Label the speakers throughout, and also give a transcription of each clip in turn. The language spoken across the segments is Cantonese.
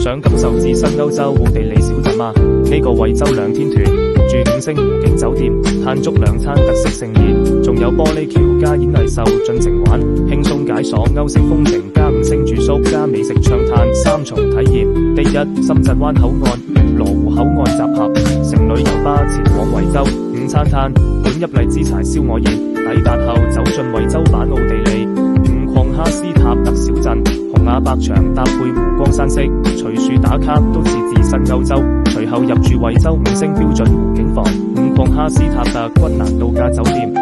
Speaker 1: 想感受置身歐洲奧地利小鎮嗎？呢個惠州2天團，住5星湖景酒店，嘆足2餐特色盛宴，仲有玻璃橋加演藝秀，盡情玩，輕鬆解鎖歐式風情加5星住宿加美食暢嘆3重體驗。第一，深圳灣口岸、羅湖口岸集合，乘旅遊巴前往惠州午餐攤，點入荔枝柴燒鵝宴，抵達後走進惠州版奧地利五礦哈斯塔特小鎮，紅瓦白牆搭配湖光山色，隨處打卡都似置身歐洲。隨後入住惠州5星標準湖景房五礦哈斯塔特君蘭度假酒店，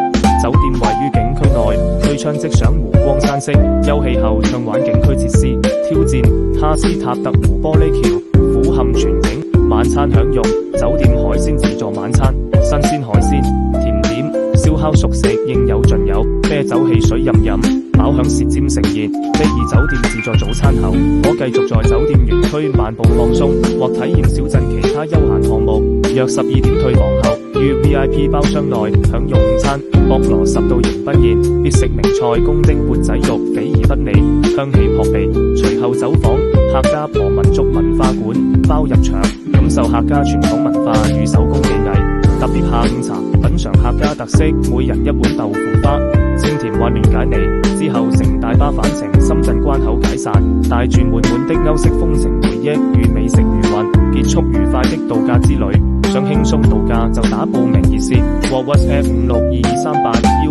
Speaker 1: 酒店位於景區內，推窗即賞湖光山色，休憩後暢玩景區設施，挑戰哈斯塔特湖玻璃橋，俯瞰全景，晚餐享用酒店海鮮自助晚餐，新鮮海鮮、甜點、燒烤熟食應有盡有，啤酒汽水任飲，飽享舌尖盛宴。第二，酒店自助早餐後，可繼續在酒店園區漫步放鬆，或體驗小鎮其他休閒項目。約12點退房後，於 VIP 包廂內享用午餐，博羅10道迎賓宴，必食名菜公丁缽仔肉，肥而不膩，香氣撲鼻。隨後走訪客家婆民族文化館，包入場，感受客家傳統文化與手工技藝。特別下午茶，品嚐客家特色，每人1碗豆腐花，清甜混亂解膩。之後乘大巴返程深圳關口解散，帶住滿滿的歐式風情回憶與美食餘韻，結束愉快的度假之旅。想輕鬆度假就打報名熱線或 WhatsApp 562238。